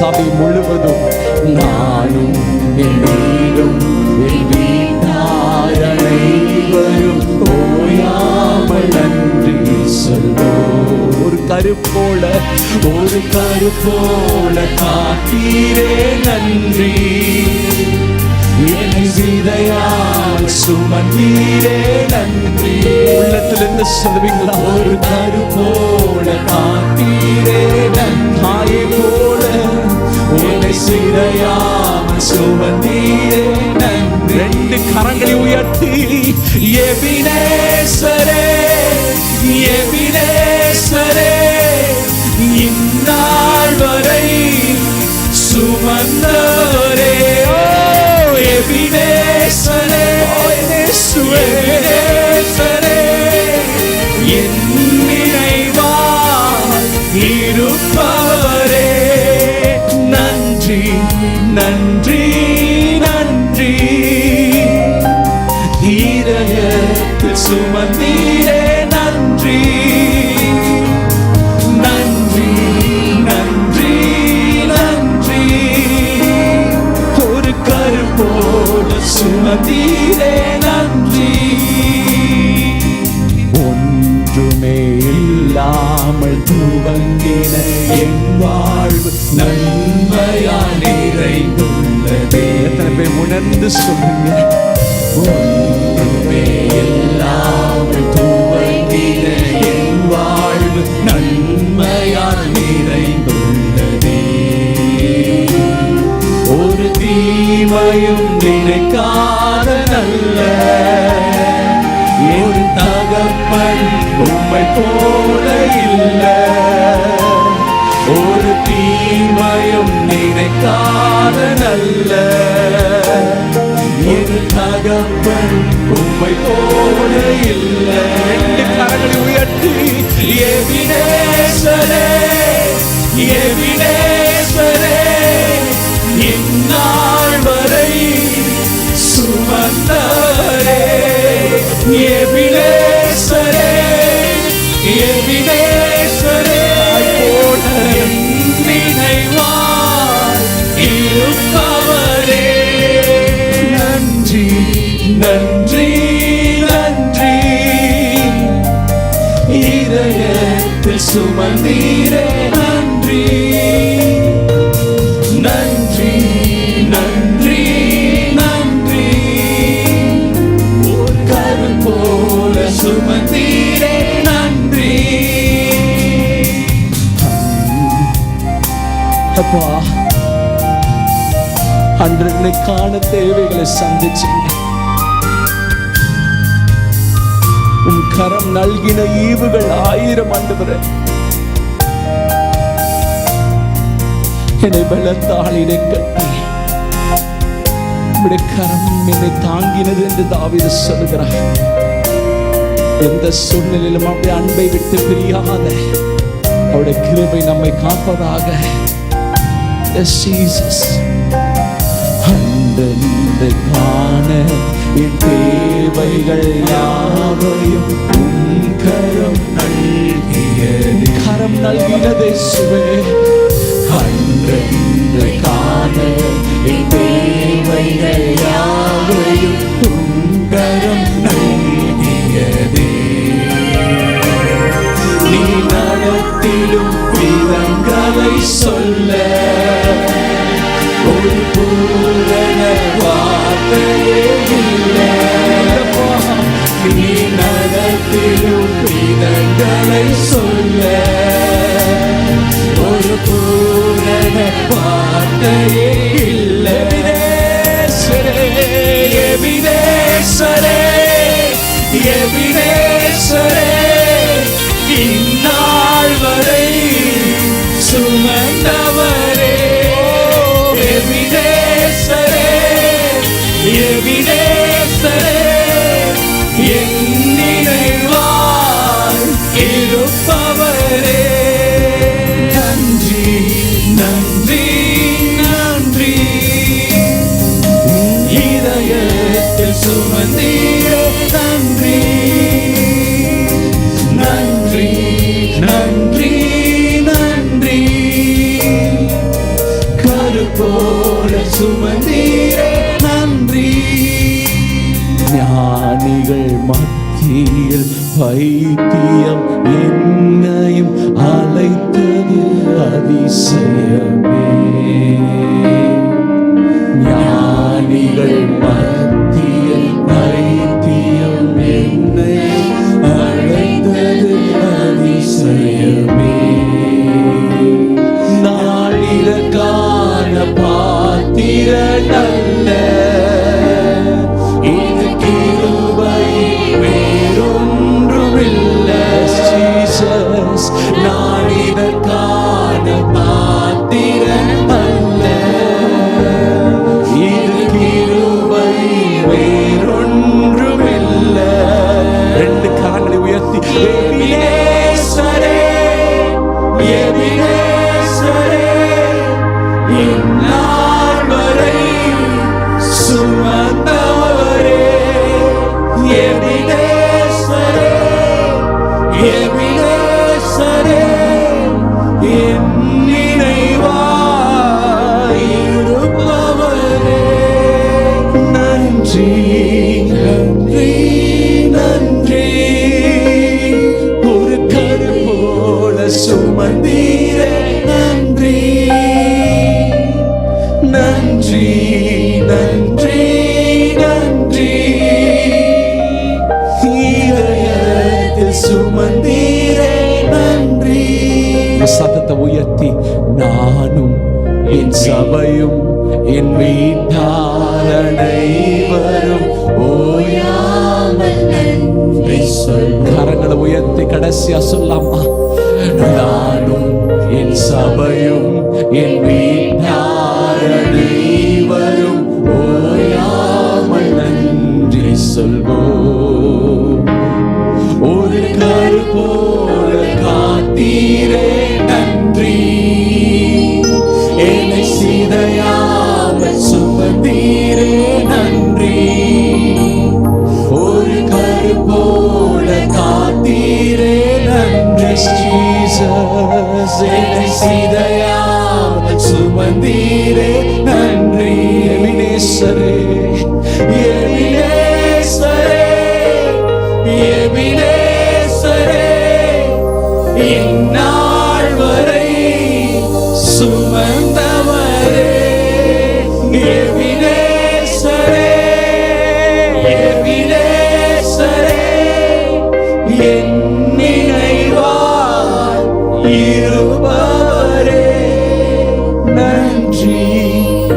சபை முழுவதும் நானும் என் வீடும் என் வீட்டார் அனைவரும் ஓயாமல் நன்றி சொல்வோம். ஒரு கருப்போல காத்தீரே நன்றி, என்னை விதையால் சுமந்தீரே நன்றி. உள்ளத்திலிருந்து சொல்லுவீங்களா? ஒரு கருப்போல காத்தீரே நன்றி, போல என்னை விதையால் சுமந்தீரே நன்றி. ரெண்டு கரங்களை உயர்த்தி எபினேசரே எபினேசரே இந்நாள் வரை சுமந்தவரே. ஓ எபினேசரே எபினேசரே என் நினைவாய் இருப்பவரே. நன்றி நன்றி நன்றி, இதயத்தில் சுமந்தீரே நன்றி. நன்றி நன்றி நன்றி, ஒரு கருப்போல சுமந்தீரே நன்றி. ஒன்றுமே இல்லாமல் துவங்கின என் வாழ்வு நன்மையால் நிறைந்துள்ளதே. எத்தனை பேர் உணர்ந்து சொல்லுங்க? ஒன்றுமே இல்லாமல் துவங்கின என் வாழ்வு நன்மையால் நிறைந்துள்ளதே. ஒரு தீமையும் நினைக்காத நல்ல ஒரு தகப்பன் உம்மை போல இல்ல. ஒரு தீமையும் நினைக்காத நல்ல ஒரு தகப்பன் உம்மை போல இல்ல. ரெண்டு கரங்களை உயர்த்தி எபினேசரே எபினேசரே இந்நாள் வரை சுமந்தவரே. எபினேசரே எபினேசரே என் நினைவாய் இருப்பவரே. நன்றி நன்றி நன்றி, இதயத்தில் சுமந்தீரே நன்றி. நன்றி நன்றி நன்றி, ஒரு கரு போல சுமந்தீரே நன்றி. அப்பா, அன்றைக்கான தேவைகளை சந்திச்சீங்க. உன் கரம் நல்கின ஈவுகள் 1000 ஆண்டவரே. என்னை பலத்தாளினை கட்டி உம்முடைய கரம் என்னை தாங்கினது என்று தாவீது சொல்கிறார். எந்த சூழ்நிலையிலும் அவருடைய அன்பை விட்டு பிரியாத அவருடைய கிருபை நம்மை காப்பதாக. அன்றென்று காண என் தேவைகள் யாவையும் உம் கரம் நல்கியது. கரம் நல்கினதே சுவே. அன்றென்று காண என் தேவைகள் யாவையும் உம் கரம் நல்கியதே. நீ நடத்திடும் விதங்களை சொல்ல ஒரு பூரண வார்த்தையே இல்லை. நீ நடத்திடும் விதங்களை சொல்ல ஒரு பூரண வார்த்தையே இல்லை. எபினேசரே எபினேசரே இந்நாள் வரை சுமந்தவரே. எபினேசரே எபினேசரே என் நினைவாய் இருப்பவரே. நன்றி நன்றி நன்றி, இதயத்தில் சுமந்தீரே நன்றி. நன்றி நன்றி நன்றி, ஞானிகள் மத்தியில் பைத்தியம் என்னையும் அழைத்தது அதிசயமே. ஞானிகள் மத்தியில் பைத்தியம் என்னையும் அழைத்தது அதிசயமே. நாளிதற்கான பாத்திரன் அல்ல, இது கிருபை வேறொன்றுமில்லை. ஜீசஸ் நாளிதற்கான பாத்திரன் அல்ல, இது கிருபை வேறொன்றுமில்லை. ரெண்டு கரங்களை உயர்த்தி எபினேசரே, எபினேசரே, இந்நாள் வரை சுமந்தவரே. எபினேசரே, எபினேசரே, என் நினைவாய் இருப்பவரே. நன்றி நன்றி நன்றி, ஒரு கரு போல சுமந்தீரே. நன்றி நன்றி நன்றி நன்றி, இதயத்தில் சுமந்தீரே. நன்றி. சத்தத்தை உயர்த்தி நானும் என் சபையும் என் வீட்டார் அனைவரும் ஓயாமல் நன்றி சொல். கரங்களை உயர்த்தி கடைசியா சொல்லாமா? நானும் என் சபையும் என் வீட்டார் அனைவரும் ஓயாமல் நன்றி சொல்வோம். ஒரு கரு போல காத்தீரே. நன்றி. என்னை சிதையாமல் சுமந்தீரே. நன்றி. ஒரு கரு போல காத்தீரே. நன்றி ஜீசஸ். என்னை சிதையாமல் சுமந்தீரே. நன்றி. எபினேசரே, எபினேசரே, எபினேசரே, இந்நாள் வரை சுமந்தவரே. எபினேசரே, எபினேசரே, என் நினைவாய் இருப்பவரே. நன்றி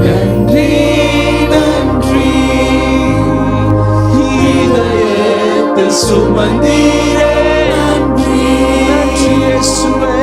நன்றி நன்றி, இதயத்தில் சுமந்தீரே. நன்றி நன்றி இயேசுவே.